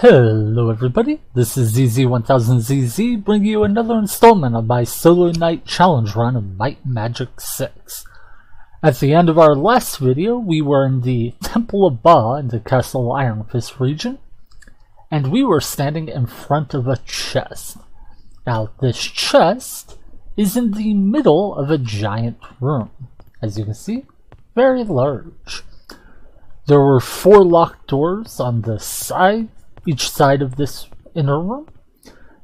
Hello everybody, this is ZZ1000ZZ bringing you another installment of my Solo Night Challenge run of Might and Magic 6. At the end of our last video, we were in the Temple of Ba in the Castle Iron Fist region, and we were standing in front of a chest. Now this chest is in the middle of a giant room. As you can see, very large. There were 4 locked doors on the side, each side of this inner room.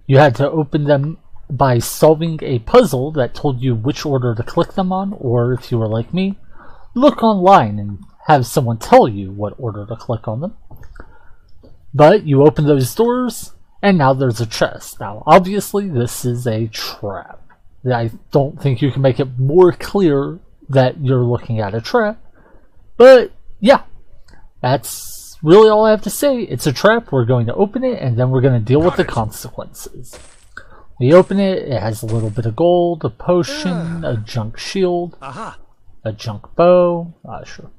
You had to open them by solving a puzzle that told you which order to click them on, or if you were like me, look online and have someone tell you what order to click on them. But you open those doors, and now there's a chest. Now, obviously, this is a trap. I don't think you can make it more clear that you're looking at a trap, but yeah, that's really all I have to say. It's a trap. We're going to open it, and then we're going to deal with the consequences. We open it. It has a little bit of gold, a potion, a junk shield, a junk bow, sure,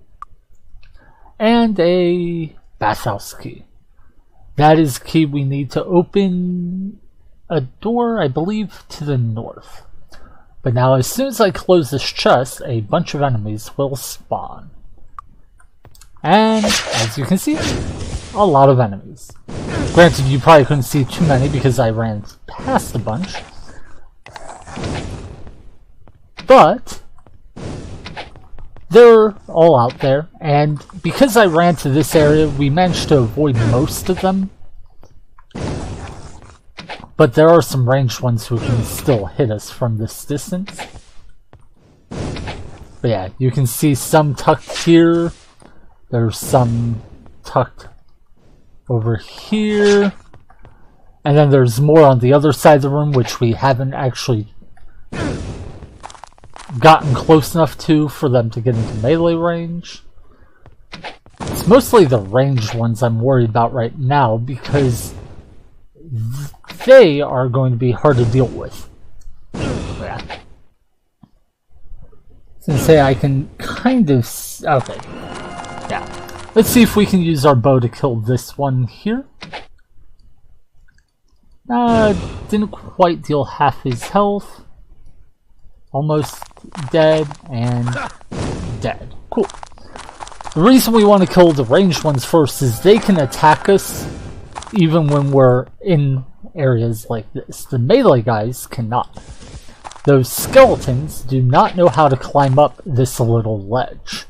and a bathhouse key. That is the key we need to open a door, I believe, to the north. But now, as soon as I close this chest, a bunch of enemies will spawn. And, as you can see, a lot of enemies. Granted, you probably couldn't see too many because I ran past a bunch. But, they're all out there, and because I ran to this area, we managed to avoid most of them. But there are some ranged ones who can still hit us from this distance. But yeah, you can see some tucked here. There's some tucked over here. And then there's more on the other side of the room, which we haven't actually gotten close enough to for them to get into melee range. It's mostly the ranged ones I'm worried about right now, because they are going to be hard to deal with. Yeah. I was gonna say I can kind of... okay. Yeah. Let's see if we can use our bow to kill this one here. Didn't quite deal half his health. Almost dead and dead. Cool. The reason we want to kill the ranged ones first is they can attack us even when we're in areas like this. The melee guys cannot. Those skeletons do not know how to climb up this little ledge.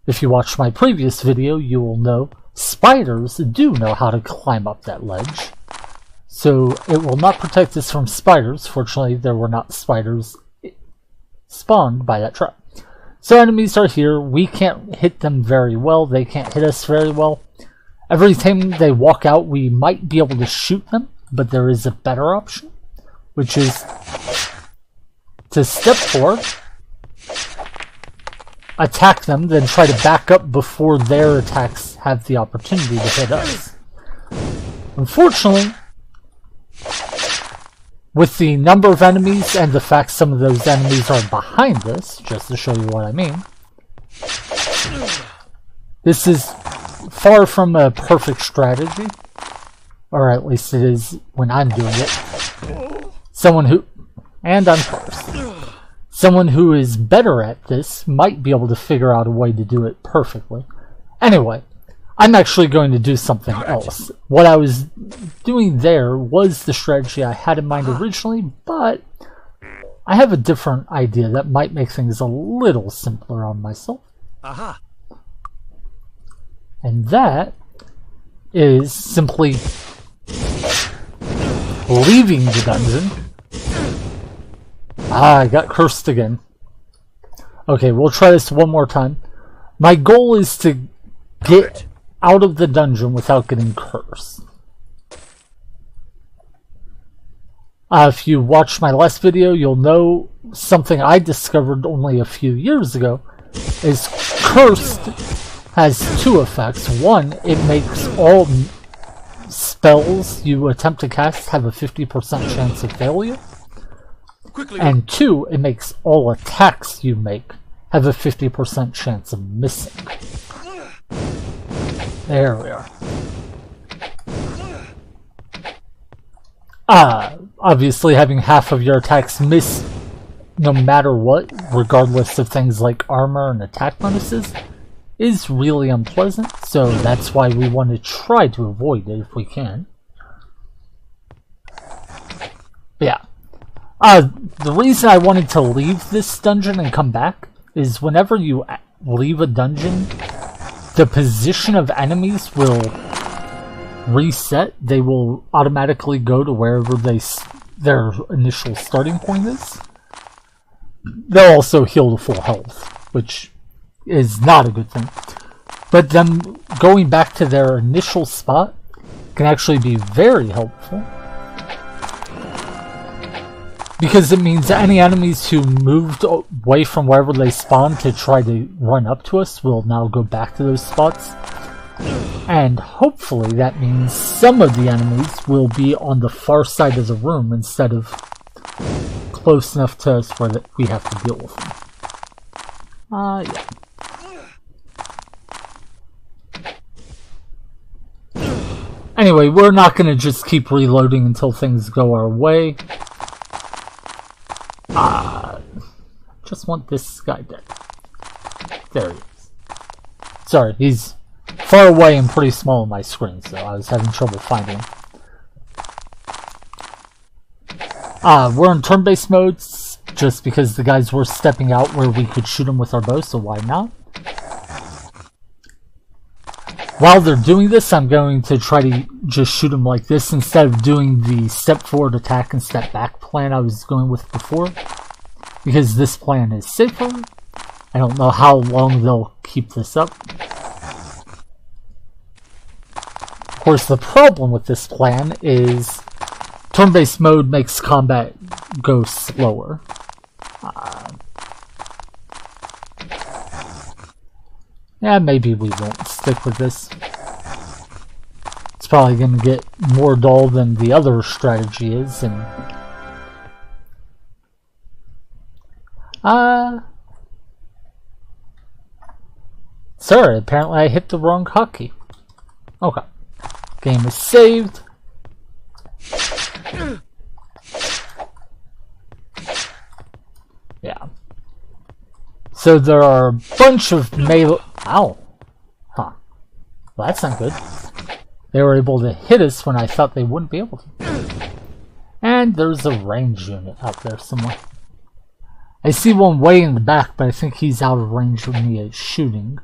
If you watched my previous video, you will know spiders do know how to climb up that ledge. So it will not protect us from spiders. Fortunately, there were not spiders spawned by that trap. So enemies are here. We can't hit them very well. They can't hit us very well. Every time they walk out, we might be able to shoot them, but there is a better option, which is to step forward, attack them, then try to back up before their attacks have the opportunity to hit us. Unfortunately, with the number of enemies and the fact some of those enemies are behind us, just to show you what I mean, this is far from a perfect strategy, or at least it is when I'm doing it. Someone who is better at this might be able to figure out a way to do it perfectly. Anyway, I'm actually going to do something else. What I was doing there was the strategy I had in mind originally, but I have a different idea that might make things a little simpler on myself. And that is simply leaving the dungeon. I got cursed again. Okay, we'll try this one more time. My goal is to get out of the dungeon without getting cursed. If you watched my last video, you'll know something I discovered only a few years ago is cursed has 2 effects. One, it makes all spells you attempt to cast have a 50% chance of failure. And 2, it makes all attacks you make have a 50% chance of missing. There we are. Obviously having half of your attacks miss no matter what, regardless of things like armor and attack bonuses, is really unpleasant, so that's why we want to try to avoid it if we can. But yeah. The reason I wanted to leave this dungeon and come back is whenever you leave a dungeon, the position of enemies will reset. They will automatically go to wherever their initial starting point is. They'll also heal to full health, which is not a good thing. But them going back to their initial spot can actually be very helpful, because it means any enemies who moved away from wherever they spawned to try to run up to us will now go back to those spots. And hopefully that means some of the enemies will be on the far side of the room instead of close enough to us where we have to deal with them. Yeah. Anyway, we're not going to just keep reloading until things go our way. Just want this guy dead. There he is. Sorry, he's far away and pretty small on my screen, so I was having trouble finding him. We're in turn-based modes, just because the guys were stepping out where we could shoot them with our bow, so why not? While they're doing this, I'm going to try to just shoot them like this instead of doing the step forward attack and step back plan I was going with before, because this plan is safer. I don't know how long they'll keep this up. Of course, the problem with this plan is turn-based mode makes combat go slower. Yeah, maybe we won't stick with this. It's probably going to get more dull than the other strategy is, and sorry, apparently I hit the wrong hotkey. Okay. Game is saved. Yeah. So there are a bunch of melee... Ow. Huh. Well, that's not good. They were able to hit us when I thought they wouldn't be able to. And there's a range unit out there somewhere. I see one way in the back, but I think he's out of range of me shooting.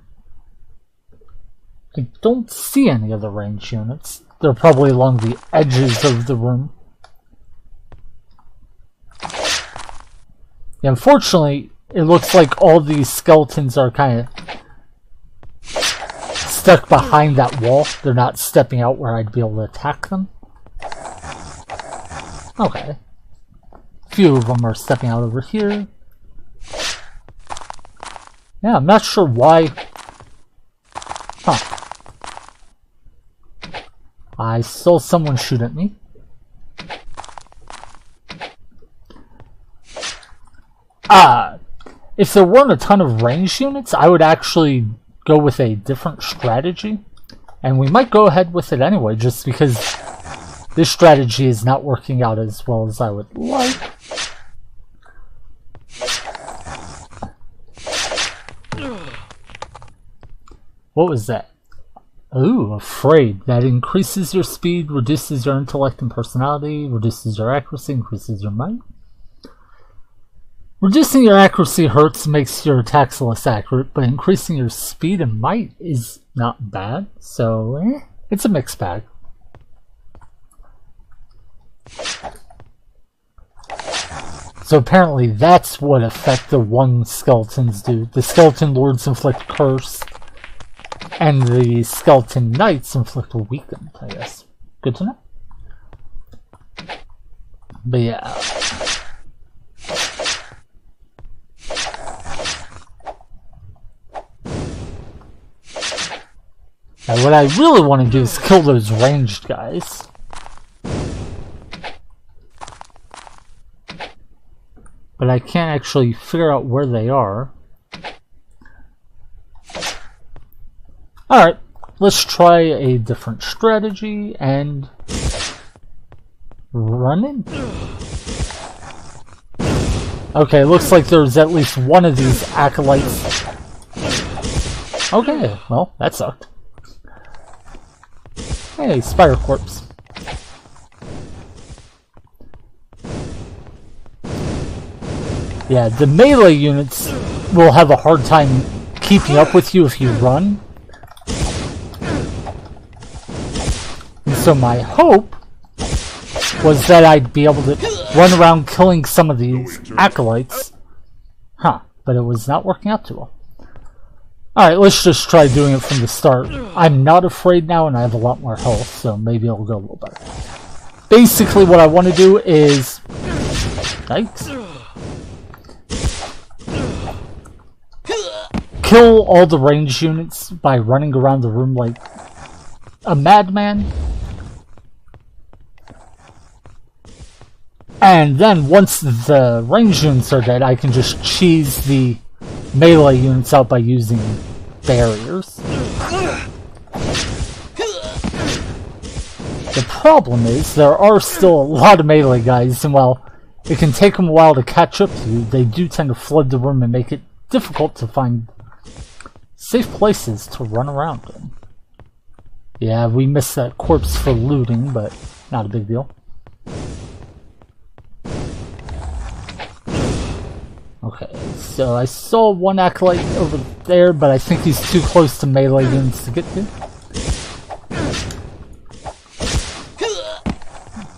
I don't see any other range units. They're probably along the edges of the room. Yeah, unfortunately, it looks like all these skeletons are kind of stuck behind that wall. They're not stepping out where I'd be able to attack them. Okay. A few of them are stepping out over here. Yeah, I'm not sure why. Huh. I saw someone shoot at me. If there weren't a ton of range units, I would actually go with a different strategy. And we might go ahead with it anyway, just because this strategy is not working out as well as I would like. What was that? Ooh, afraid. That increases your speed, reduces your intellect and personality, reduces your accuracy, increases your might. Reducing your accuracy hurts, makes your attacks less accurate, but increasing your speed and might is not bad, so it's a mixed bag. So apparently that's what effect the one skeletons do. The skeleton lords inflict curse, and the skeleton knights inflict a weakened, I guess. Good to know. But yeah. Now what I really want to do is kill those ranged guys. But I can't actually figure out where they are. Alright, let's try a different strategy and running? Okay, looks like there's at least one of these acolytes. Okay, well, that sucked. Hey, Spire Corpse. Yeah, the melee units will have a hard time keeping up with you if you run. And so my hope was that I'd be able to run around killing some of these acolytes. Huh, but it was not working out too well. Alright, let's just try doing it from the start. I'm not afraid now and I have a lot more health, so maybe it'll go a little better. Basically what I want to do is... Yikes. Kill all the ranged units by running around the room like a madman. And then once the ranged units are dead, I can just cheese the melee units out by using barriers. The problem is, there are still a lot of melee guys, and while it can take them a while to catch up to you, they do tend to flood the room and make it difficult to find safe places to run around in. Yeah, we missed that corpse for looting, but not a big deal. Okay, so I saw one acolyte over there, but I think he's too close to melee units to get to.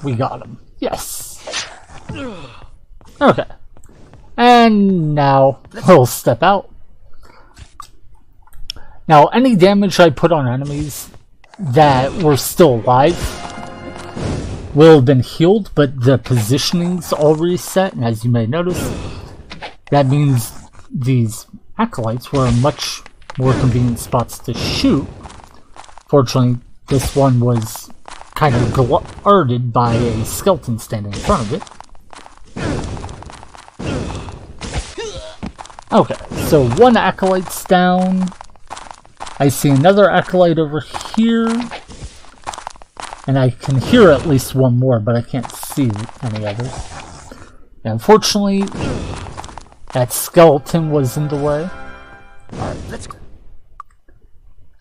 We got him. Yes! Okay. And now, we'll step out. Now, any damage I put on enemies that were still alive will have been healed, but the positioning's all reset, and as you may notice, that means these acolytes were in much more convenient spots to shoot. Fortunately, this one was kind of guarded by a skeleton standing in front of it. Okay, so one acolyte's down. I see another acolyte over here. And I can hear at least one more, but I can't see any others. And unfortunately, that skeleton was in the way. Alright, let's go.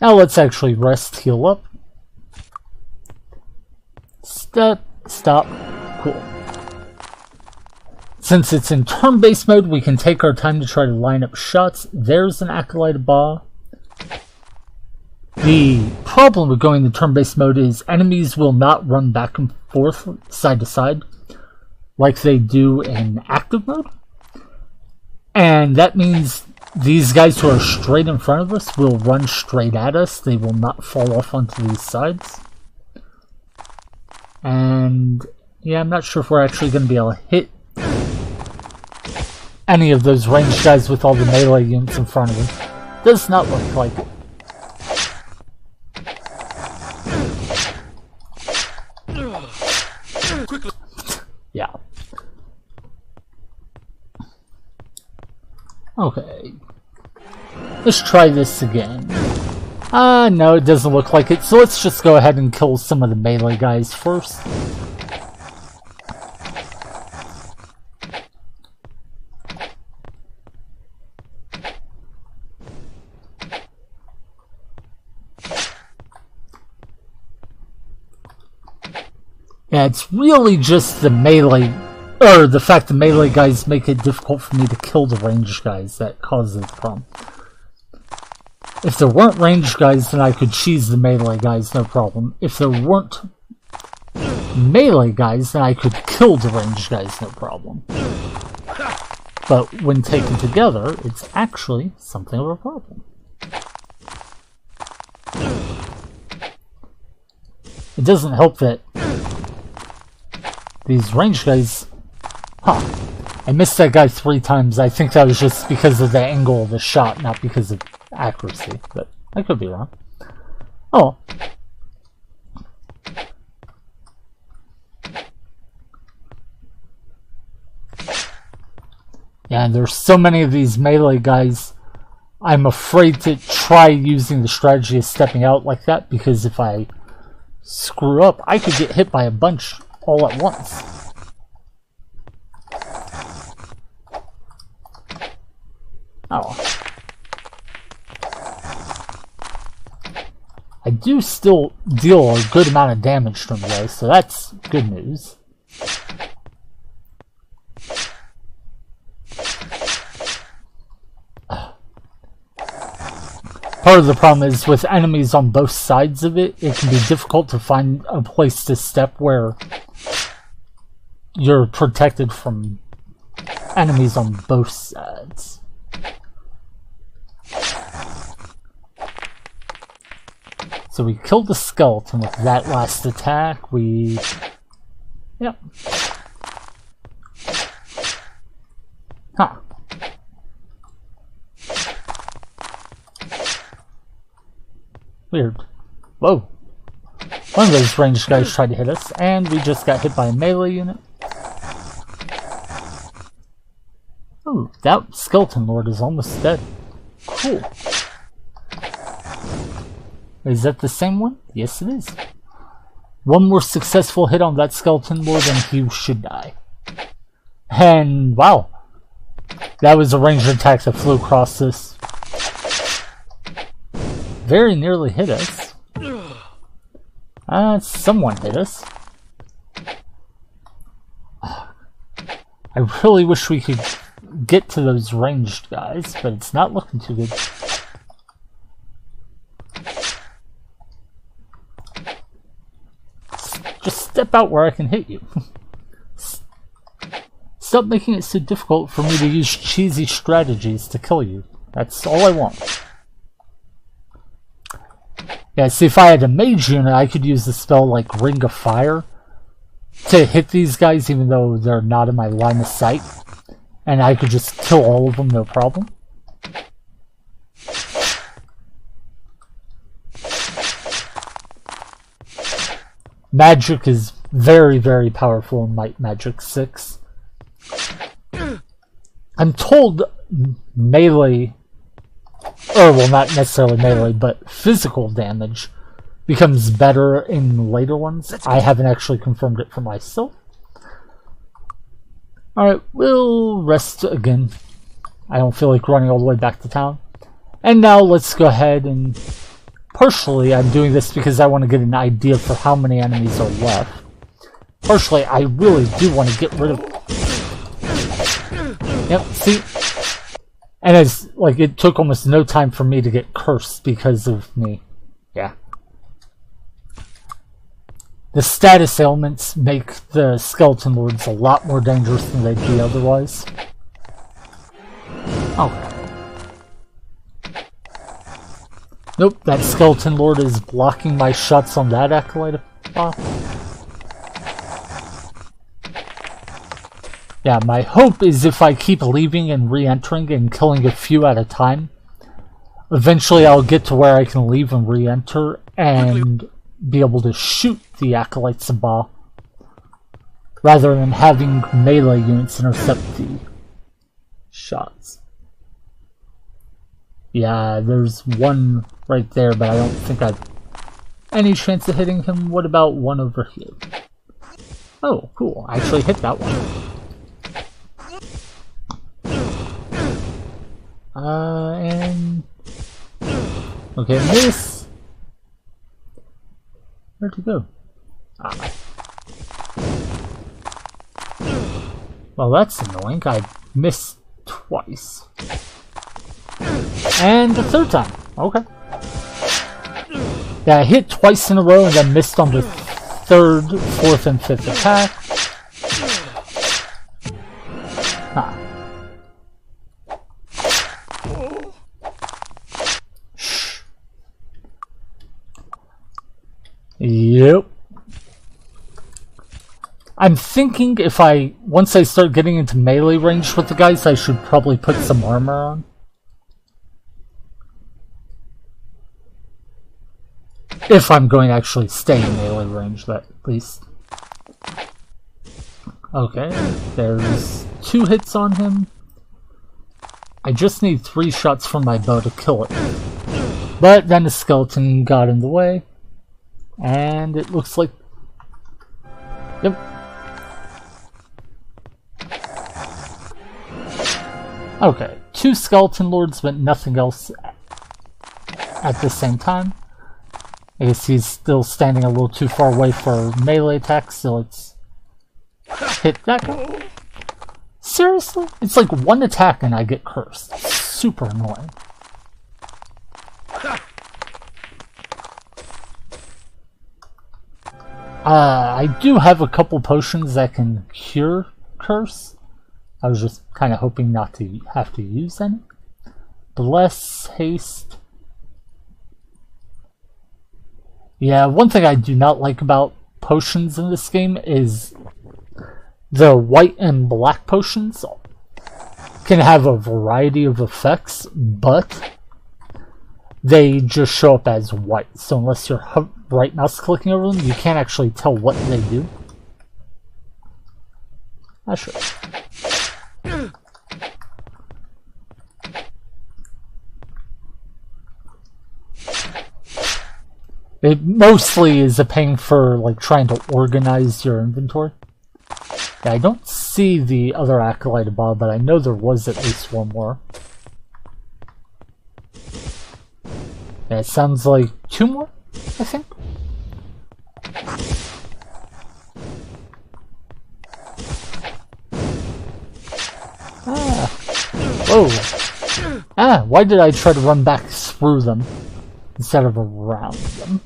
Now let's actually rest, heal up. Stop. Cool. Since it's in turn-based mode, we can take our time to try to line up shots. There's an acolyte above. The problem with going to turn-based mode is enemies will not run back and forth, side to side, like they do in active mode. And that means these guys who are straight in front of us will run straight at us. They will not fall off onto these sides. And yeah, I'm not sure if we're actually going to be able to hit any of those ranged guys with all the melee units in front of them. Does not look like it. Yeah. Okay. Let's try this again. No, it doesn't look like it, so let's just go ahead and kill some of the melee guys first. Yeah, it's really just the melee, or the fact that melee guys make it difficult for me to kill the ranged guys that causes the problem. If there weren't ranged guys, then I could cheese the melee guys, no problem. If there weren't melee guys, then I could kill the ranged guys, no problem. But when taken together, it's actually something of a problem. It doesn't help that these ranged guys... Huh. I missed that guy 3 times. I think that was just because of the angle of the shot, not because of accuracy. But I could be wrong. Oh. Yeah, and there's so many of these melee guys. I'm afraid to try using the strategy of stepping out like that, because if I screw up, I could get hit by a bunch all at once. Oh. I do still deal a good amount of damage from those, so that's good news. Part of the problem is with enemies on both sides of it, it can be difficult to find a place to step where you're protected from enemies on both sides. So we killed the skeleton with that last attack. Yep. Huh. Weird. Whoa. One of those ranged guys tried to hit us, and we just got hit by a melee unit. Ooh, that skeleton lord is almost dead. Cool. Is that the same one? Yes, it is. One more successful hit on that skeleton lord and he should die. And wow. That was a ranged attack that flew across this. Very nearly hit us. Someone hit us. I really wish we could get to those ranged guys, but it's not looking too good. Just step out where I can hit you. Stop making it so difficult for me to use cheesy strategies to kill you. That's all I want. Yeah, see, if I had a mage unit, I could use the spell like Ring of Fire to hit these guys even though they're not in my line of sight. And I could just kill all of them, no problem. Magic is very, very powerful in Might Magic 6. I'm told melee, or well, not necessarily melee, but physical damage becomes better in later ones. I haven't actually confirmed it for myself. Alright, we'll rest again. I don't feel like running all the way back to town. And now let's go ahead and... Partially, I'm doing this because I want to get an idea for how many enemies are left. Partially, I really do want to get rid of... Yep, see? And it's like it took almost no time for me to get cursed because of me. Yeah. The status ailments make the skeleton lords a lot more dangerous than they'd be otherwise. Oh. Nope, that skeleton lord is blocking my shots on that acolyte. Yeah, my hope is if I keep leaving and re-entering and killing a few at a time, eventually I'll get to where I can leave and re-enter and be able to shoot the acolyte Sabah rather than having melee units intercept the shots. Yeah, there's one right there, but I don't think I've any chance of hitting him. What about one over here? Oh, cool. I actually hit that one. And... Okay, miss! Where'd he go? Ah. Well, that's annoying. I missed twice. And the third time. Okay. Yeah, I hit twice in a row and then missed on the third, fourth, and fifth attack. Ah. Shh. Yep. I'm thinking if once I start getting into melee range with the guys, I should probably put some armor on. If I'm going to actually stay in melee range, that at least. Okay, there's 2 hits on him. I just need 3 shots from my bow to kill it. But then the skeleton got in the way. And it looks like... Yep. Okay, 2 skeleton lords, but nothing else at the same time. I guess he's still standing a little too far away for melee attacks, so let's hit that guy. Seriously? It's like 1 attack and I get cursed. Super annoying. I do have a couple potions that can cure curse. I was just kind of hoping not to have to use any. Bless, haste. Yeah, one thing I do not like about potions in this game is the white and black potions can have a variety of effects, but they just show up as white. So unless you're right mouse clicking over them, you can't actually tell what they do. Sure. It mostly is a pain for like trying to organize your inventory. Yeah, I don't see the other acolyte above, but I know there was at least one more. Yeah, it sounds like 2 more, I think. Whoa. Why did I try to run back through them instead of around them?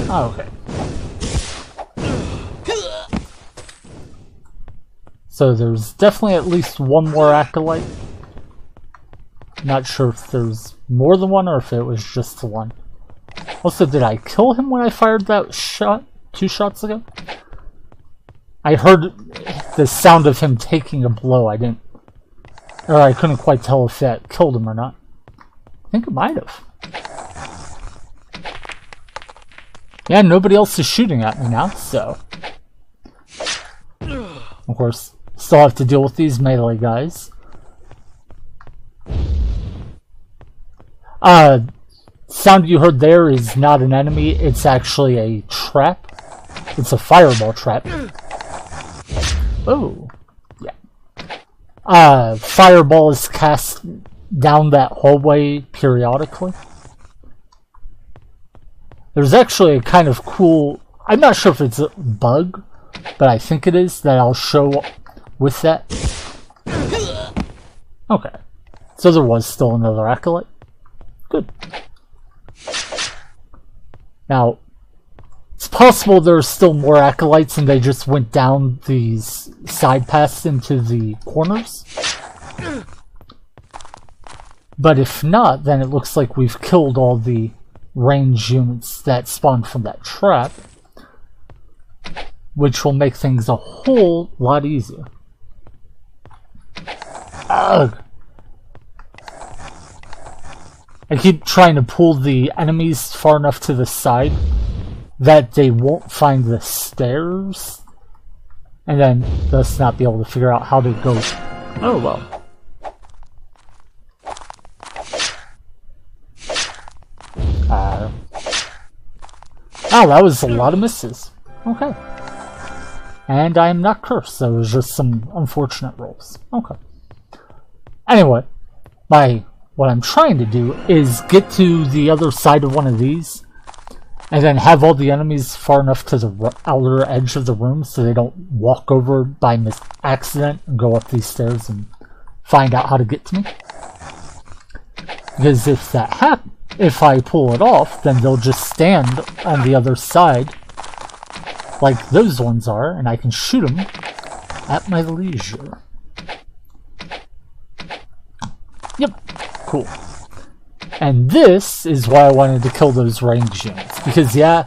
Okay. So there's definitely at least 1 more acolyte. Not sure if there's more than 1 or if it was just the 1. Also, did I kill him when I fired that shot 2 shots ago? I heard the sound of him taking a blow. I couldn't quite tell if that killed him or not. I think it might have. Yeah, nobody else is shooting at me now, so... Of course, still have to deal with these melee guys. Sound you heard there is not an enemy, it's actually a trap. It's a fireball trap. Oh, yeah. Fireball is cast down that hallway periodically. There's actually a kind of cool... I'm not sure if it's a bug, but I think it is, that I'll show with that. Okay. So there was still another acolyte. Good. Now, it's possible there's still more acolytes and they just went down these side paths into the corners. But if not, then it looks like we've killed all the range units that spawned from that trap, which will make things a whole lot easier. Ugh. I keep trying to pull the enemies far enough to the side that they won't find the stairs, and then thus not be able to figure out how to go. Oh well. Oh, that was a lot of misses. Okay. And I am not cursed, so it was just some unfortunate rolls. Okay. Anyway, what I'm trying to do is get to the other side of one of these, and then have all the enemies far enough to the outer edge of the room so they don't walk over by accident and go up these stairs and find out how to get to me. Because if that happens, if I pull it off, then they'll just stand on the other side like those ones are, and I can shoot them at my leisure. Yep, cool. And this is why I wanted to kill those range units, because yeah,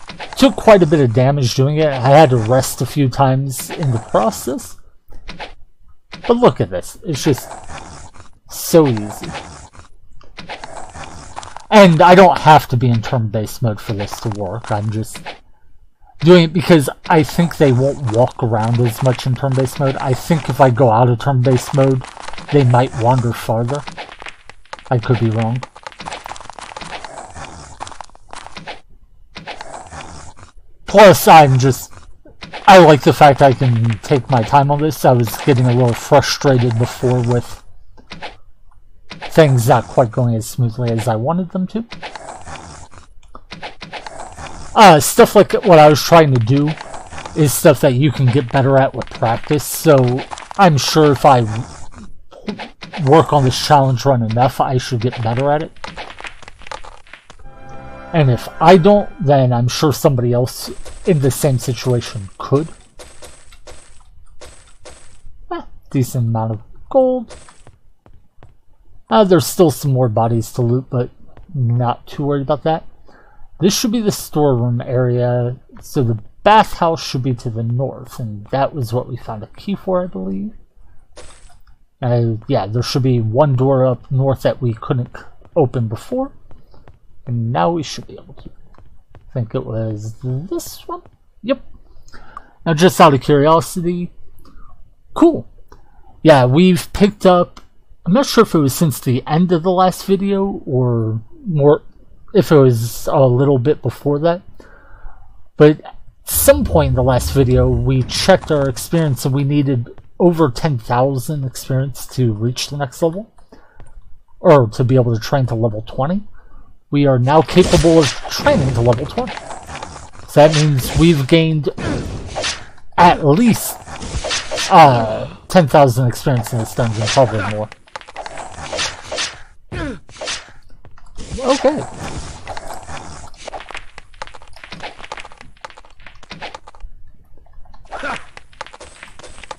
it took quite a bit of damage doing it. I had to rest a few times in the process. But look at this, it's just so easy. And I don't have to be in turn-based mode for this to work. I'm just doing it because I think they won't walk around as much in turn-based mode. I think if I go out of turn-based mode, they might wander farther. I could be wrong. Plus, I'm just I like the fact I can take my time on this. I was getting a little frustrated before with things not quite going as smoothly as I wanted them to. Stuff like what I was trying to do is stuff that you can get better at with practice, so I'm sure if I work on this challenge run enough, I should get better at it. And if I don't, then I'm sure somebody else in the same situation could. Decent amount of gold. There's still some more bodies to loot, but not too worried about that. This should be the storeroom area, so the bathhouse should be to the north, and that was what we found a key for, I believe. Yeah, there should be one door up north that we couldn't open before. And now we should be able to. I think it was this one? Yep. Now just out of curiosity. Cool. Yeah, we've picked up... I'm not sure if it was since the end of the last video or more... if it was a little bit before that. But at some point in the last video, we checked our experience and we needed over 10,000 experience to reach the next level. Or to be able to train to level 20. We are now capable of training to level 20. So that means we've gained at least 10,000 experience in this dungeon, probably more. Okay.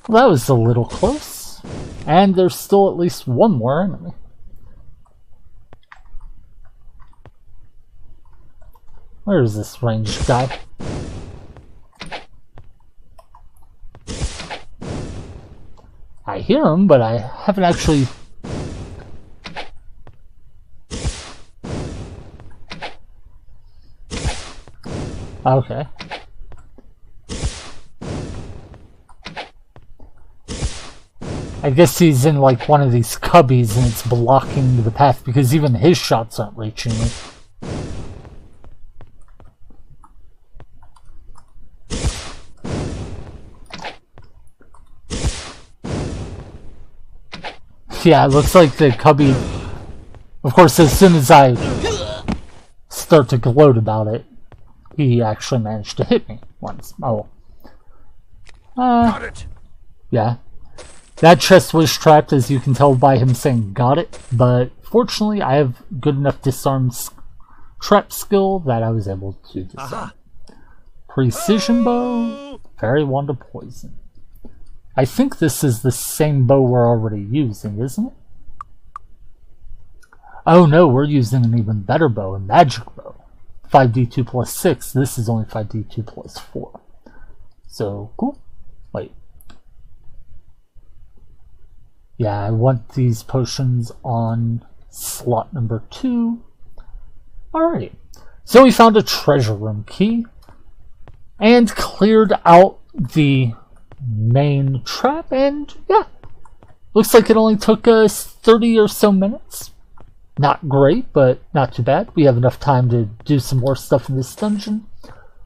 Well, that was a little close. And there's still at least one more enemy. Where is this ranged guy? I hear him, but I haven't actually... Okay. I guess he's in like one of these cubbies and it's blocking the path because even his shots aren't reaching me. Yeah, it looks like the cubby... Of course, as soon as I start to gloat about it, he actually managed to hit me once. Oh. Got it. Yeah. That chest was trapped, as you can tell by him saying got it, but fortunately I have good enough disarm trap skill that I was able to disarm. Precision bow, Fairy Wand of Poison. I think this is the same bow we're already using, isn't it? Oh no, we're using an even better bow, a magic bow. 5d2 plus 6, this is only 5d2 plus 4. So, cool. Wait. Yeah, I want these potions on slot number 2. Alright. So we found a treasure room key. And cleared out the main trap, and yeah, looks like it only took us 30 or so minutes. Not great, but not too bad. We have enough time to do some more stuff in this dungeon.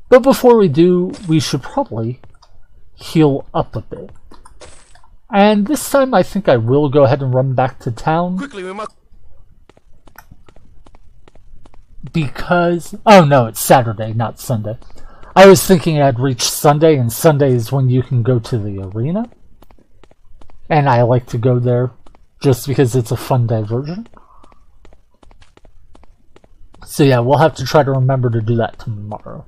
But before we do, we should probably heal up a bit. And this time I think I will go ahead and run back to town. Quickly, we must... Because... oh no, it's Saturday, not Sunday. I was thinking I'd reach Sunday, and Sunday is when you can go to the arena. And I like to go there just because it's a fun diversion. So yeah, we'll have to try to remember to do that tomorrow.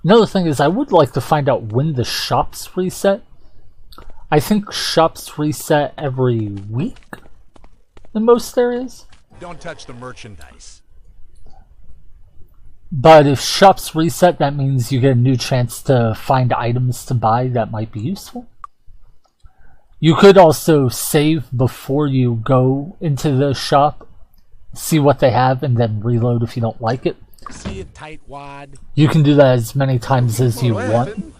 Another thing is I would like to find out when the shops reset. I think shops reset every week in most areas. Don't touch the merchandise. But if shops reset, that means you get a new chance to find items to buy that might be useful. You could also save before you go into the shop, see what they have, and then reload if you don't like it. See it, tightwad. You can do that as many times as you want.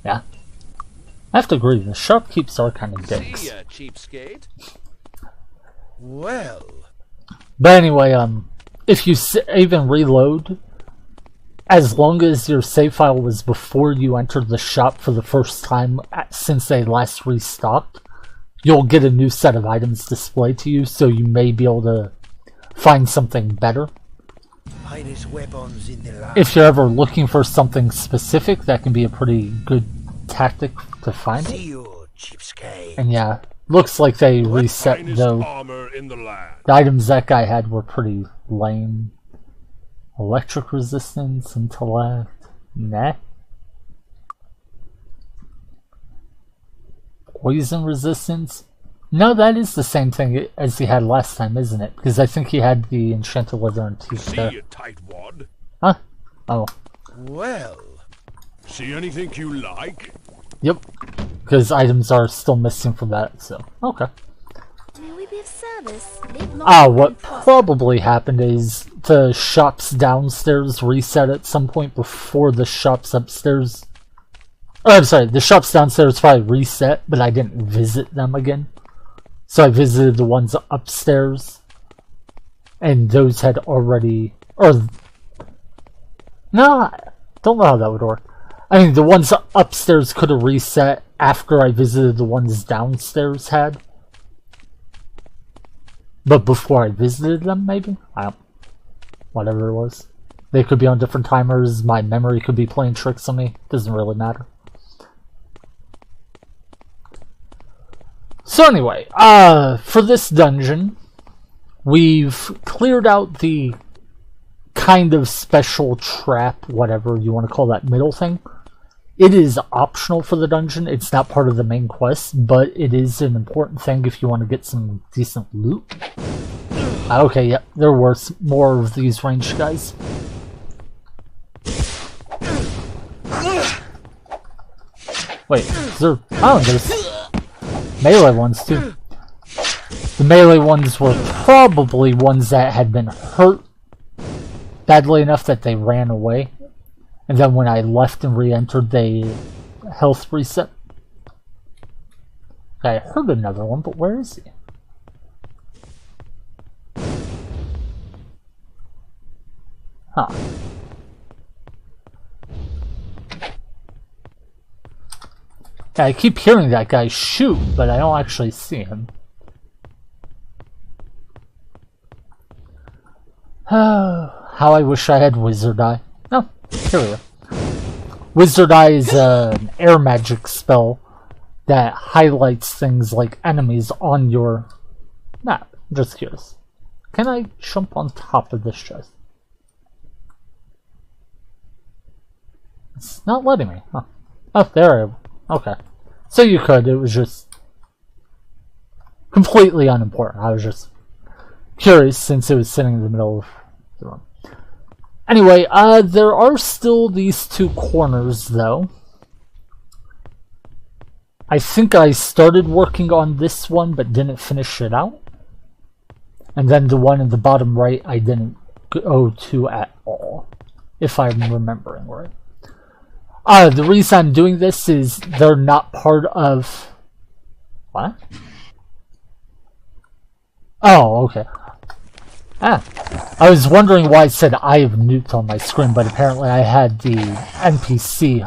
Yeah. I have to agree, the shopkeepers are kind of dicks. See ya, cheapskate. Well. But anyway, if you save and reload, as long as your save file was before you entered the shop for the first time since they last restocked, you'll get a new set of items displayed to you, so you may be able to find something better. Weapons in the If you're ever looking for something specific, that can be a pretty good tactic to find it. you, cheapskate. And yeah, looks like they reset though. Armor in the land. The items that guy had were pretty lame. Electric resistance, intellect, nah. Poison resistance? No, that is the same thing as he had last time, isn't it? Because I think he had the enchanted leather and teeth there. See you, tightwad. Huh? Oh. Well, see anything you like? Yep. Because items are still missing from that, so. Okay. May we be of service? What probably happened is the shops downstairs reset at some point before the shops upstairs. Oh, I'm sorry, the shops downstairs probably reset, but I didn't visit them again. So I visited the ones upstairs, and those had already, no, I don't know how that would work. I mean, the ones upstairs could have reset after I visited the ones downstairs had. But before I visited them, maybe? I don't, whatever it was. They could be on different timers, my memory could be playing tricks on me, doesn't really matter. So anyway, for this dungeon, we've cleared out the kind of special trap, whatever you want to call that middle thing. It is optional for the dungeon, it's not part of the main quest, but it is an important thing if you want to get some decent loot. Okay, yep, there were more of these ranged guys. Wait, is there... Oh, there's melee ones too. The melee ones were probably ones that had been hurt badly enough that they ran away. And then when I left and re-entered, they health reset. I heard another one, but where is he? Huh. Yeah, I keep hearing that guy shoot, but I don't actually see him. How I wish I had Wizard Eye. Oh, here we go. Wizard Eye is an air magic spell that highlights things like enemies on your map. I'm just curious. Can I jump on top of this chest? It's not letting me. Huh. Oh, there I am. Okay. So you could, it was just completely unimportant. I was just curious since it was sitting in the middle of the room. Anyway, there are still these two corners, though. I think I started working on this one, but didn't finish it out. And then the one in the bottom right, I didn't go to at all, if I'm remembering right. The reason I'm doing this is they're not part of... What? Oh, okay. I was wondering why it said Eye of Newt on my screen, but apparently I had the NPC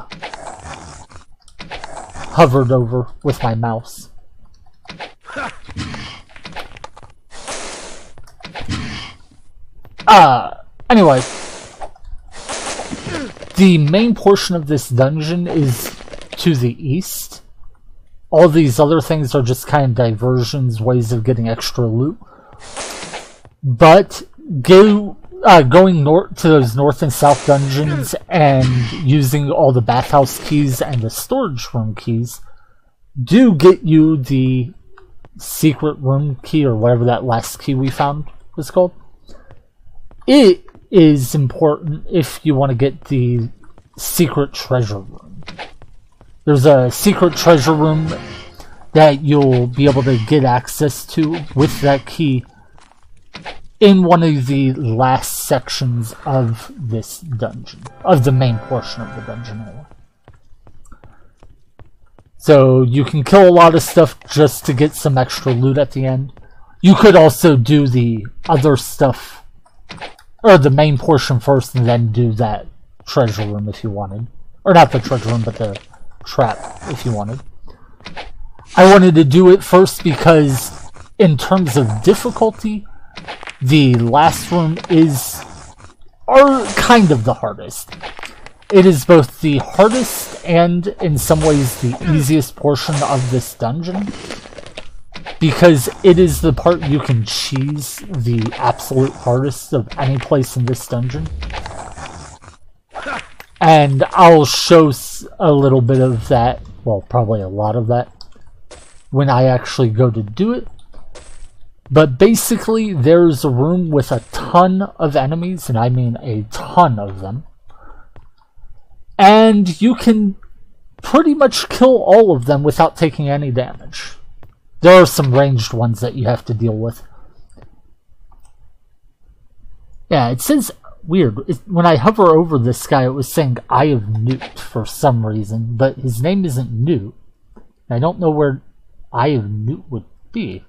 hovered over with my mouse. Anyway, the main portion of this dungeon is to the east. All these other things are just kind of diversions, ways of getting extra loot. But going north to those north and south dungeons and using all the bathhouse keys and the storage room keys do get you the secret room key, or whatever that last key we found was called. It is important if you want to get the secret treasure room. There's a secret treasure room that you'll be able to get access to with that key in one of the last sections of this dungeon, of the main portion of the dungeon anyway. So you can kill a lot of stuff just to get some extra loot at the end. You could also do the other stuff, or the main portion first, and then do that treasure room if you wanted. Or not the treasure room, but the trap if you wanted. I wanted to do it first because in terms of difficulty, the last room are kind of the hardest. It is both the hardest and in some ways the easiest portion of this dungeon, because it is the part you can cheese the absolute hardest of any place in this dungeon. And I'll show a little bit of that, well, probably a lot of that, when I actually go to do it. But basically, there's a room with a ton of enemies, and I mean a ton of them. And you can pretty much kill all of them without taking any damage. There are some ranged ones that you have to deal with. Yeah, it says weird. When I hover over this guy, it was saying Eye of Newt for some reason, but his name isn't Newt. I don't know where Eye of Newt would be.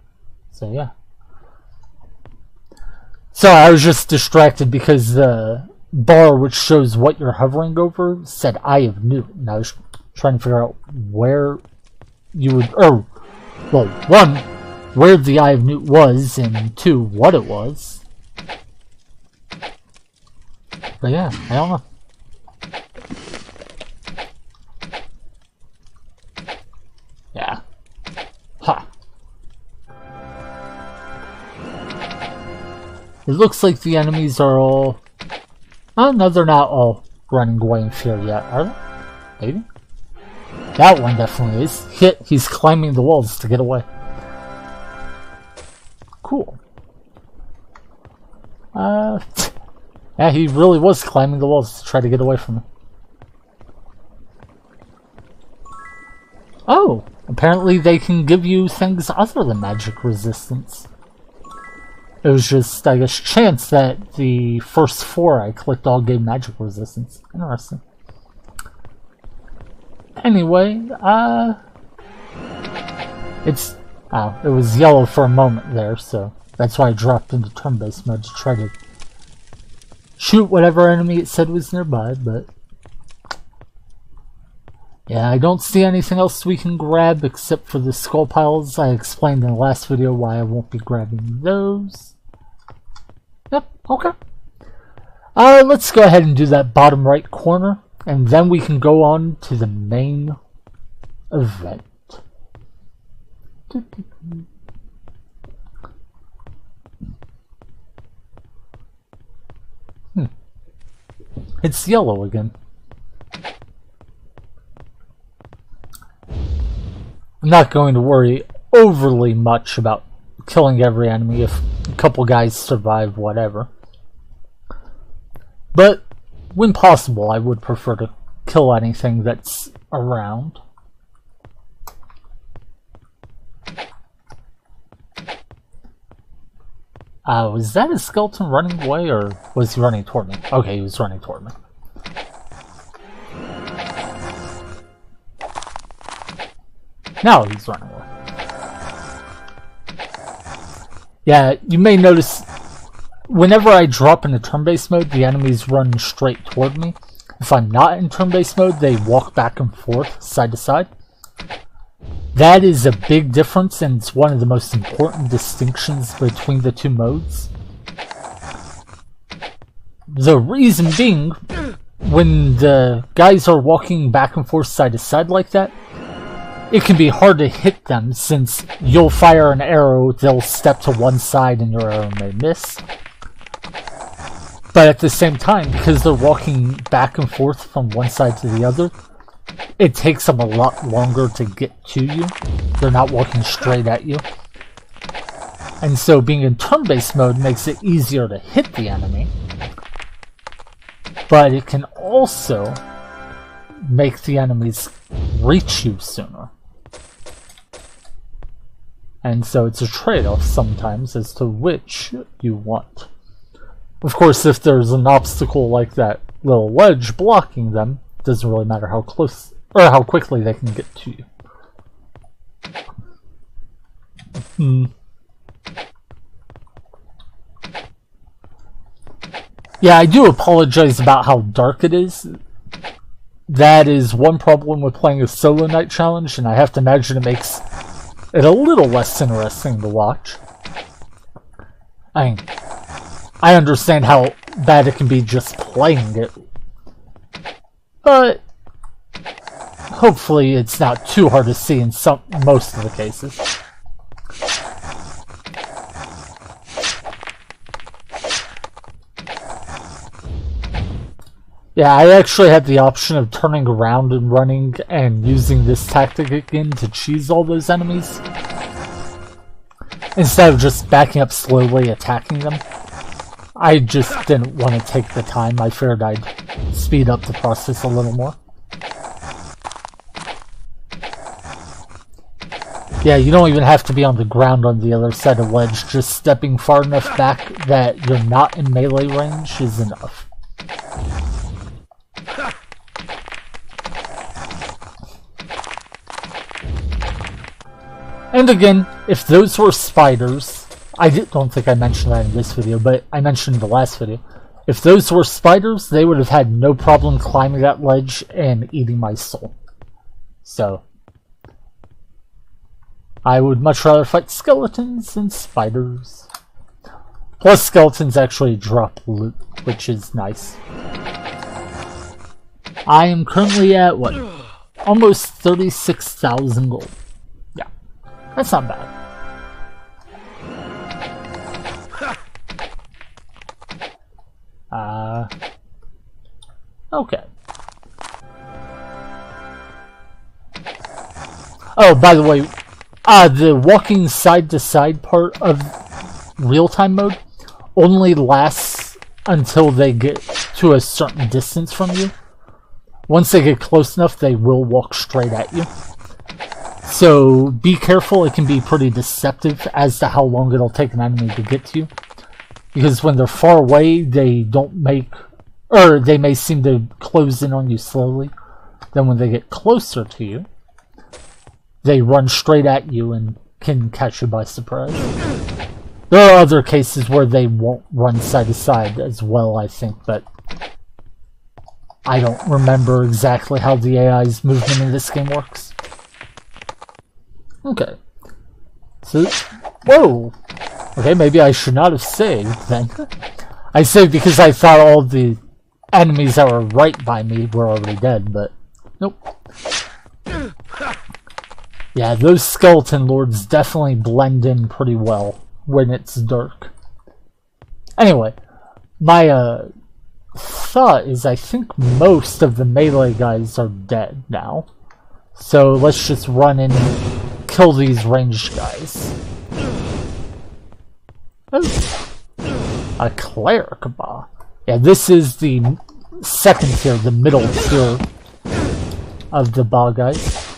So yeah. So I was just distracted because the bar which shows what you're hovering over said Eye of Newt, and I was trying to figure out where you would, or, well, one, where the Eye of Newt was, and two, what it was. But yeah, I don't know. Yeah. Ha. It looks like the enemies are all... Oh, no, they're not all running away in fear yet, are they? Maybe? That one definitely is. He's climbing the walls to get away. Cool. Yeah, he really was climbing the walls to try to get away from me. Oh, apparently they can give you things other than magic resistance. It was just, I guess, chance that the first 4 I clicked all gave magic resistance. Interesting. Anyway, it was yellow for a moment there, so that's why I dropped into turn-based mode to try to shoot whatever enemy it said was nearby, but yeah, I don't see anything else we can grab except for the skull piles. I explained in the last video why I won't be grabbing those. Yep, okay. Let's go ahead and do that bottom right corner, and then we can go on to the main event. It's yellow again. I'm not going to worry overly much about killing every enemy. If a couple guys survive, whatever. But when possible, I would prefer to kill anything that's around. Was that a skeleton running away, or was he running toward me? Okay, he was running toward me. Now he's running away. Yeah, you may notice whenever I drop into turn-based mode, the enemies run straight toward me. If I'm not in turn-based mode, they walk back and forth, side to side. That is a big difference, and it's one of the most important distinctions between the two modes. The reason being, when the guys are walking back and forth side to side like that, it can be hard to hit them, since you'll fire an arrow, they'll step to one side and your arrow may miss. But at the same time, because they're walking back and forth from one side to the other, it takes them a lot longer to get to you. They're not walking straight at you. And so being in turn-based mode makes it easier to hit the enemy. But it can also make the enemies reach you sooner. And so it's a trade-off sometimes as to which you want. Of course, if there's an obstacle like that little ledge blocking them, it doesn't really matter how close or how quickly they can get to you. Yeah, I do apologize about how dark it is. That is one problem with playing a solo night challenge, and I have to imagine it makes it a little less interesting to watch. I mean, I understand how bad it can be just playing it, but hopefully it's not too hard to see in most of the cases. Yeah, I actually had the option of turning around and running and using this tactic again to cheese all those enemies, instead of just backing up slowly, attacking them. I just didn't want to take the time. I figured I'd speed up the process a little more. Yeah, you don't even have to be on the ground on the other side of the ledge. Just stepping far enough back that you're not in melee range is enough. And again, if those were spiders, I don't think I mentioned that in this video, but I mentioned in the last video. If those were spiders, they would have had no problem climbing that ledge and eating my soul. So, I would much rather fight skeletons than spiders. Plus, skeletons actually drop loot, which is nice. I am currently at, what, almost 36,000 gold. Yeah, that's not bad. Okay. Oh, by the way, the walking side to side part of real-time mode only lasts until they get to a certain distance from you. Once they get close enough, they will walk straight at you. So be careful, it can be pretty deceptive as to how long it'll take an enemy to get to you. Because when they're far away, they don't make, or they may seem to close in on you slowly. Then when they get closer to you, they run straight at you and can catch you by surprise. There are other cases where they won't run side to side as well, I think, but I don't remember exactly how the AI's movement in this game works. Okay. So, whoa! Okay, maybe I should not have saved then. I saved because I thought all the enemies that were right by me were already dead, but nope. Yeah, those skeleton lords definitely blend in pretty well when it's dark. Anyway, my thought is I think most of the melee guys are dead now. So let's just run in and kill these ranged guys. Oh, a cleric bar. Yeah, this is the second tier, the middle tier of the bar guys.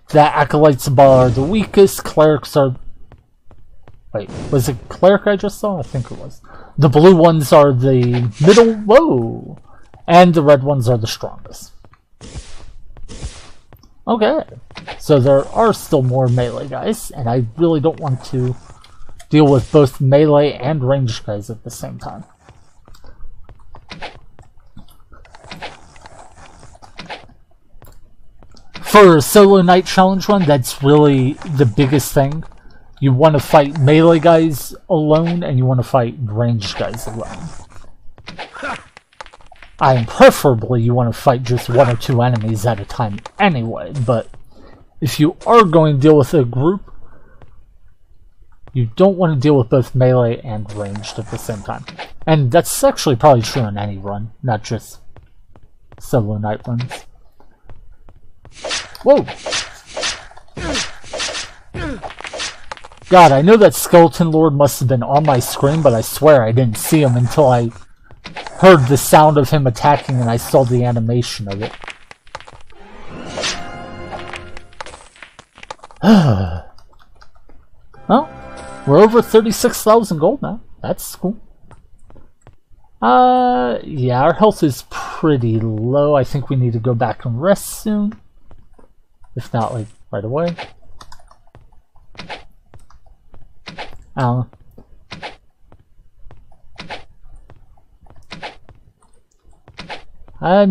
The acolytes bar are the weakest, clerics are... Wait, was it cleric I just saw? I think it was. The blue ones are the middle, whoa! And the red ones are the strongest. Okay, so there are still more melee guys, and I really don't want to deal with both melee and ranged guys at the same time. For a solo night challenge run, that's really the biggest thing. You want to fight melee guys alone, and you want to fight ranged guys alone. Preferably you want to fight just one or two enemies at a time anyway, but if you are going to deal with a group, you don't want to deal with both melee and ranged at the same time. And that's actually probably true in any run, not just solo night runs. Whoa! God, I know that Skeleton Lord must have been on my screen, but I swear I didn't see him until I heard the sound of him attacking and I saw the animation of it. Well, we're over 36,000 gold now. That's cool. Yeah, our health is pretty low. I think we need to go back and rest soon. If not, like, right away. I'm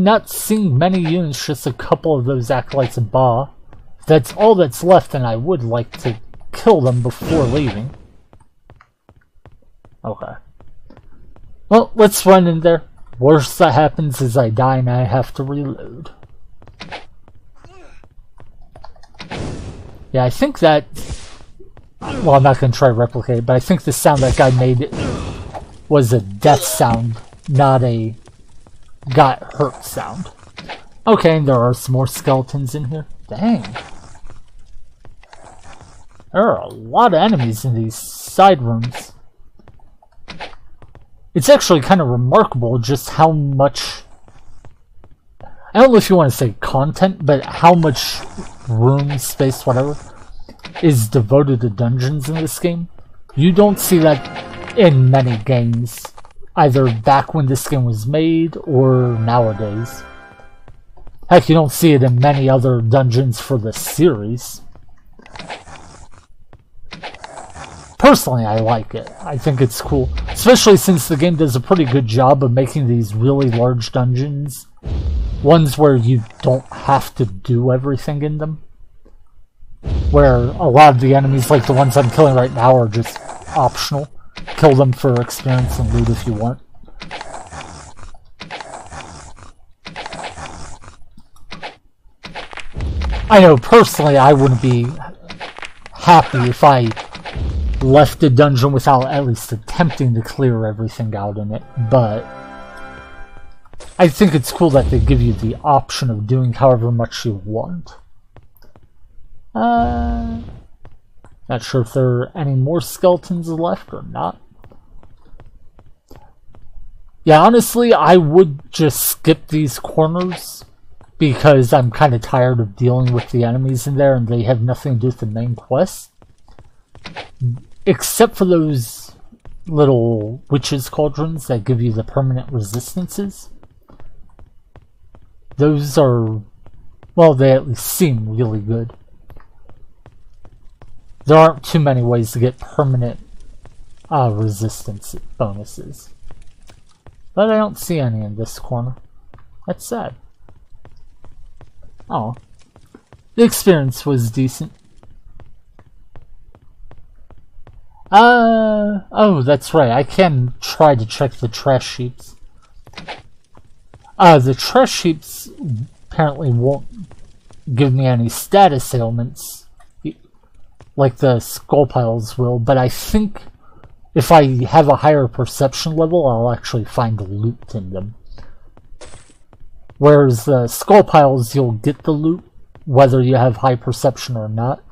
not seeing many units, just a couple of those acolytes of Ba. That's all that's left, and I would like to kill them before leaving. Okay. Well, let's run in there. Worst that happens is I die and I have to reload. Yeah, I think that... Well, I'm not going to try to replicate it, but I think the sound that guy made was a death sound, not a got hurt sound. Okay, and there are some more skeletons in here. Dang. There are a lot of enemies in these side rooms. It's actually kind of remarkable just how much... I don't know if you want to say content, but how much room, space, whatever, is devoted to dungeons in this game. You don't see that in many games, either back when this game was made or nowadays. Heck, you don't see it in many other dungeons for the series. Personally, I like it. I think it's cool. Especially since the game does a pretty good job of making these really large dungeons. Ones where you don't have to do everything in them. Where a lot of the enemies, like the ones I'm killing right now, are just optional. Kill them for experience and loot if you want. I know, personally, I wouldn't be happy if I left a dungeon without at least attempting to clear everything out in it, but I think it's cool that they give you the option of doing however much you want. Not sure if there are any more skeletons left or not. Yeah, honestly, I would just skip these corners because I'm kind of tired of dealing with the enemies in there and they have nothing to do with the main quest. Except for those little witches' cauldrons that give you the permanent resistances. Those are, well, they at least seem really good. There aren't too many ways to get permanent resistance bonuses. But I don't see any in this corner. That's sad. Oh. The experience was decent. Oh, that's right. I can try to check the trash heaps. The trash heaps apparently won't give me any status ailments like the skull piles will, but I think if I have a higher perception level, I'll actually find loot in them. Whereas the skull piles, you'll get the loot whether you have high perception or not.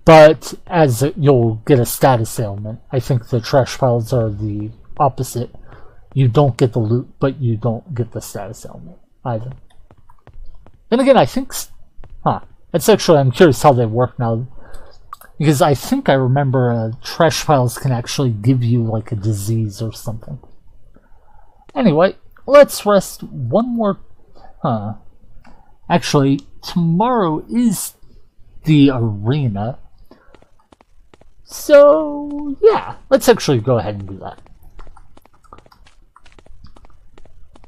But as you'll get a status ailment. I think the trash piles are the opposite. You don't get the loot, but you don't get the status ailment either. Then again, I think... That's actually... I'm curious how they work now. Because I think I remember trash piles can actually give you like a disease or something. Anyway, let's rest one more... Actually, tomorrow is the arena. So, yeah, let's actually go ahead and do that.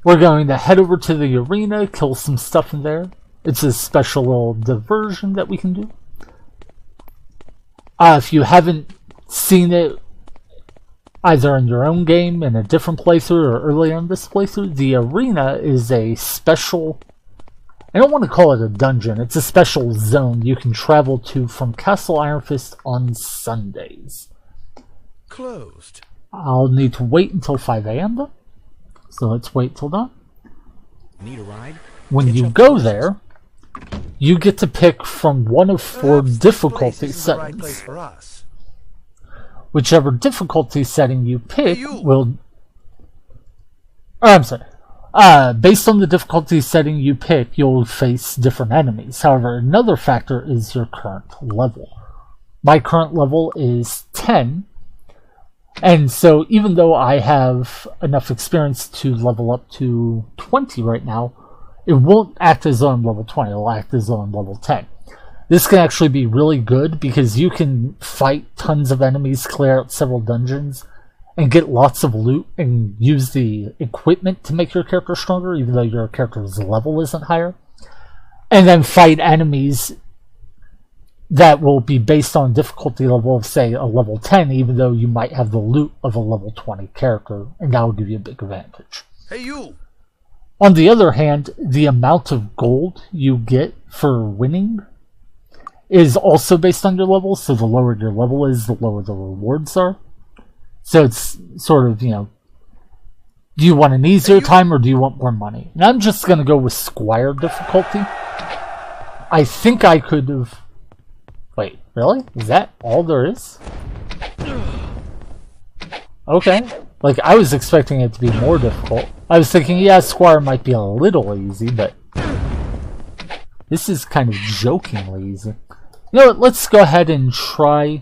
We're going to head over to the arena, kill some stuff in there. It's a special little diversion that we can do. If you haven't seen it either in your own game, in a different playthrough, or earlier in this playthrough, the arena is a special... I don't want to call it a dungeon. It's a special zone you can travel to from Castle Iron Fist on Sundays. Closed. I'll need to wait until 5 a.m. though. So let's wait till dawn. Need a ride? When you go there, you get to pick from one of 4 difficulty settings. Place for us. Whichever difficulty setting you pick will... I'm sorry. Based on the difficulty setting you pick, you'll face different enemies. However, another factor is your current level. My current level is 10, and so even though I have enough experience to level up to 20 right now, it won't act as though I'm level 20, it'll act as though I'm level 10. This can actually be really good because you can fight tons of enemies, clear out several dungeons, and get lots of loot and use the equipment to make your character stronger, even though your character's level isn't higher. And then fight enemies that will be based on difficulty level of, say, a level 10, even though you might have the loot of a level 20 character, and that will give you a big advantage. Hey, you! On the other hand, the amount of gold you get for winning is also based on your level, so the lower your level is, the lower the rewards are. So it's sort of, you know, do you want an easier time or do you want more money? And I'm just going to go with Squire difficulty. I think I could have... Wait, really? Is that all there is? Okay. Like, I was expecting it to be more difficult. I was thinking, yeah, Squire might be a little easy, but... this is kind of jokingly easy. You know what, let's go ahead and try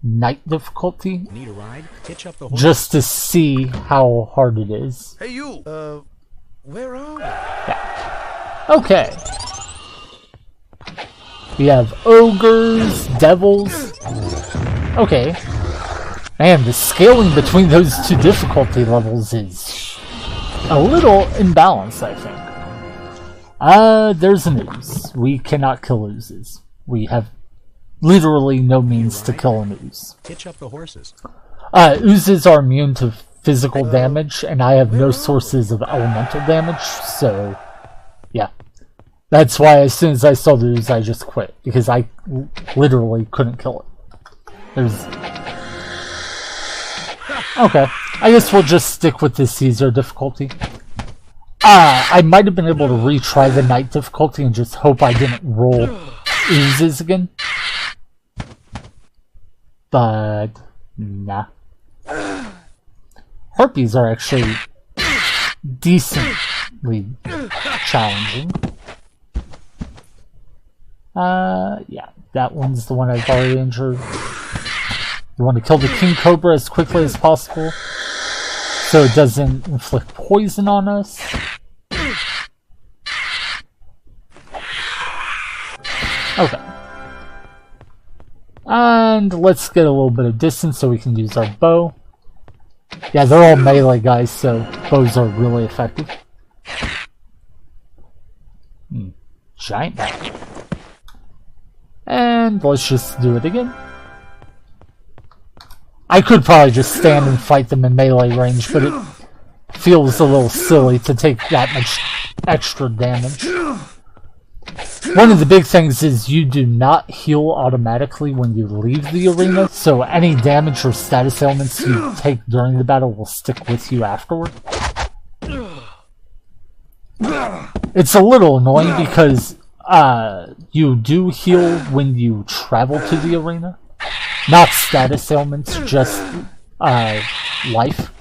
Night difficulty. Need a ride? Hitch up the horse. Just to see how hard it is. Hey, you! Where are we? Yeah. Okay. We have ogres, devils. Okay. Man, the scaling between those two difficulty levels is a little imbalanced, I think. There's an ooze. We cannot kill oozes. We have literally no means to kill an ooze. Hitch up the horses. Oozes are immune to physical damage, and I have no sources of elemental damage, so yeah. That's why as soon as I saw the ooze, I just quit, because I literally couldn't kill it. Okay, I guess we'll just stick with this easier difficulty. I might have been able to retry the night difficulty and just hope I didn't roll oozes again. But, nah. Harpies are actually decently challenging. Yeah, that one's the one I've already injured. You want to kill the King Cobra as quickly as possible, so it doesn't inflict poison on us. Okay. And let's get a little bit of distance so we can use our bow. Yeah, they're all melee guys, so bows are really effective. Giant bat. And let's just do it again. I could probably just stand and fight them in melee range, but it feels a little silly to take that much extra damage. One of the big things is you do not heal automatically when you leave the arena, so any damage or status ailments you take during the battle will stick with you afterward. It's a little annoying because you do heal when you travel to the arena. Not status ailments, just life.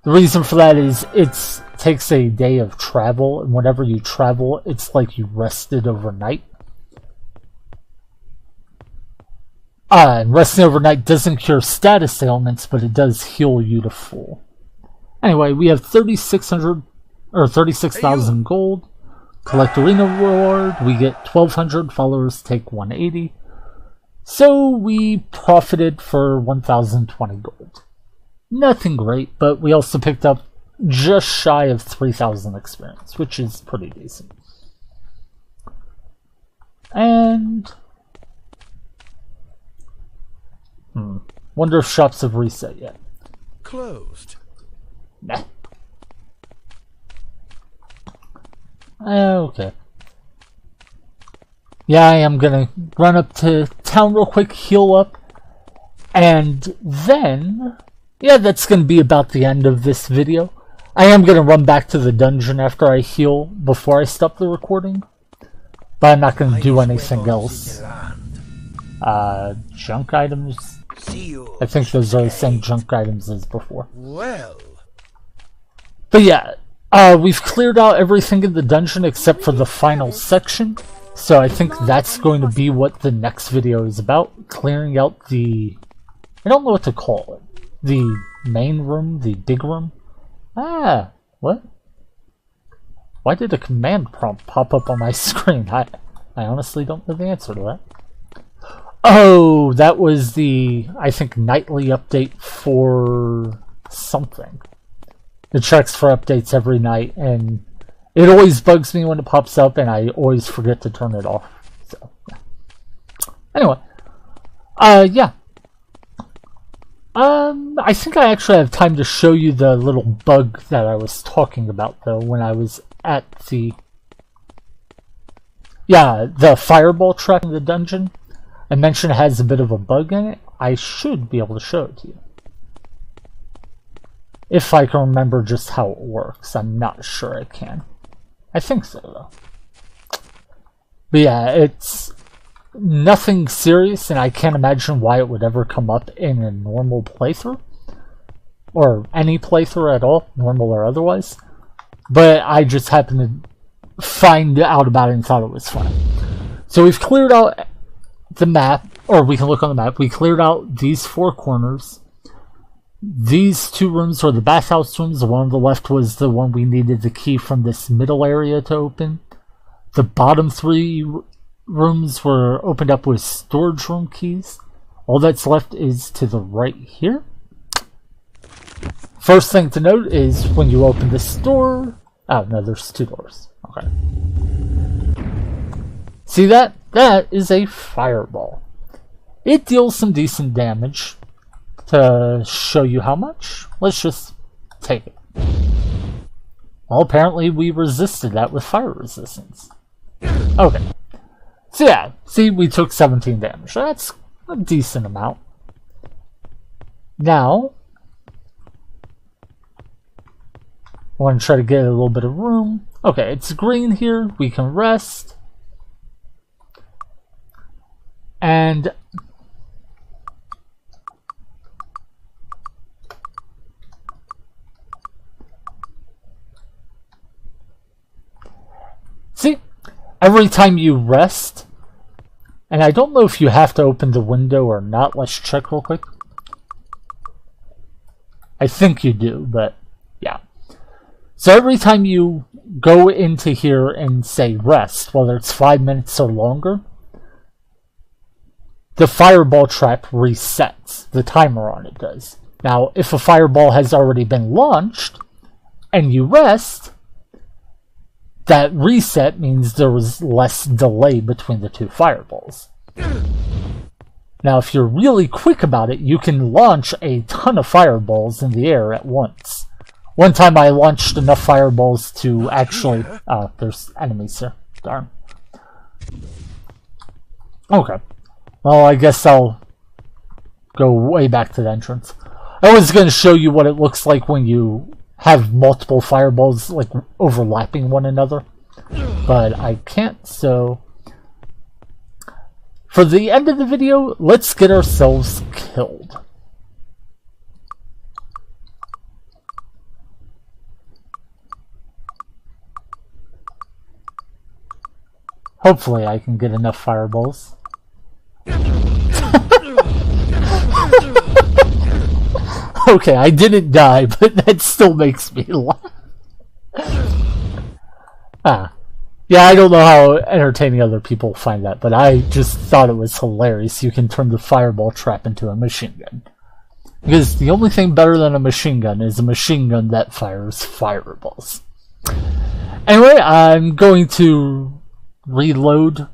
The reason for that is it takes a day of travel, and whenever you travel, it's like you rested overnight. And resting overnight doesn't cure status ailments, but it does heal you to full. Anyway, we have 3,600 or 36,000 gold. Collect arena reward. We get 1,200. Followers take 180. So we profited for 1,020 gold. Nothing great, but we also picked up just shy of 3,000 experience, which is pretty decent. And wonder if shops have reset yet. Closed. Nah. Okay. Yeah, I am gonna run up to town real quick, heal up, and then, yeah, that's gonna be about the end of this video. I am gonna run back to the dungeon after I heal before I stop the recording, but I'm not gonna do anything else. Junk items? I think those are the same junk items as before. Well. But yeah, we've cleared out everything in the dungeon except for the final section. So I think that's going to be what the next video is about. Clearing out the... I don't know what to call it. The main room? The big room? Ah, what? Why did a command prompt pop up on my screen? I I honestly don't know the answer to that. Oh, that was the, I think, nightly update for something. It checks for updates every night, and it always bugs me when it pops up, and I always forget to turn it off. So, yeah. Anyway, yeah. I think I actually have time to show you the little bug that I was talking about, though, when I was at the... Yeah, the fireball trap in the dungeon. I mentioned it has a bit of a bug in it. I should be able to show it to you. If I can remember just how it works. I'm not sure I can. I think so, though. But yeah, it's nothing serious, and I can't imagine why it would ever come up in a normal playthrough. Or any playthrough at all, normal or otherwise. But I just happened to find out about it and thought it was fun. So we've cleared out the map, or we can look on the map. We cleared out these 4 corners. These 2 rooms were the bathhouse rooms. The one on the left was the one we needed the key from this middle area to open. The bottom 3 rooms were opened up with storage room keys. All that's left is to the right here. First thing to note is when you open this door... Oh, no, there's 2 doors. Okay. See that? That is a fireball. It deals some decent damage. To show you how much, let's just take it. Well, apparently we resisted that with fire resistance. Okay. So yeah, see, we took 17 damage. That's a decent amount. Now, I want to try to get a little bit of room. Okay, it's green here. We can rest. And see, every time you rest, and I don't know if you have to open the window or not. Let's check real quick. I think you do, but yeah. So every time you go into here and say rest, whether it's 5 minutes or longer, the fireball trap resets. The timer on it does. Now, if a fireball has already been launched and you rest, that reset means there was less delay between the 2 fireballs. Now, if you're really quick about it, you can launch a ton of fireballs in the air at once. One time I launched enough fireballs to actually... Oh, there's enemies here. Darn. Okay. Well, I guess I'll go way back to the entrance. I was going to show you what it looks like when you have multiple fireballs like overlapping one another, but I can't, so for the end of the video, let's get ourselves killed. Hopefully I can get enough fireballs. Okay, I didn't die, but that still makes me laugh. Yeah, I don't know how entertaining other people find that, but I just thought it was hilarious. You can turn the fireball trap into a machine gun. Because the only thing better than a machine gun is a machine gun that fires fireballs. Anyway, I'm going to reload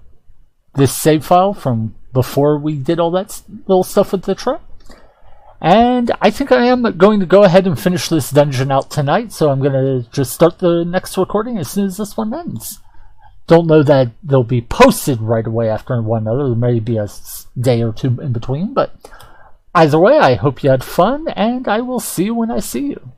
this save file from before we did all that little stuff with the trap. And I think I am going to go ahead and finish this dungeon out tonight, so I'm going to just start the next recording as soon as this one ends. Don't know that they'll be posted right away after one another. There may be a day or 2 in between, but either way, I hope you had fun, and I will see you when I see you.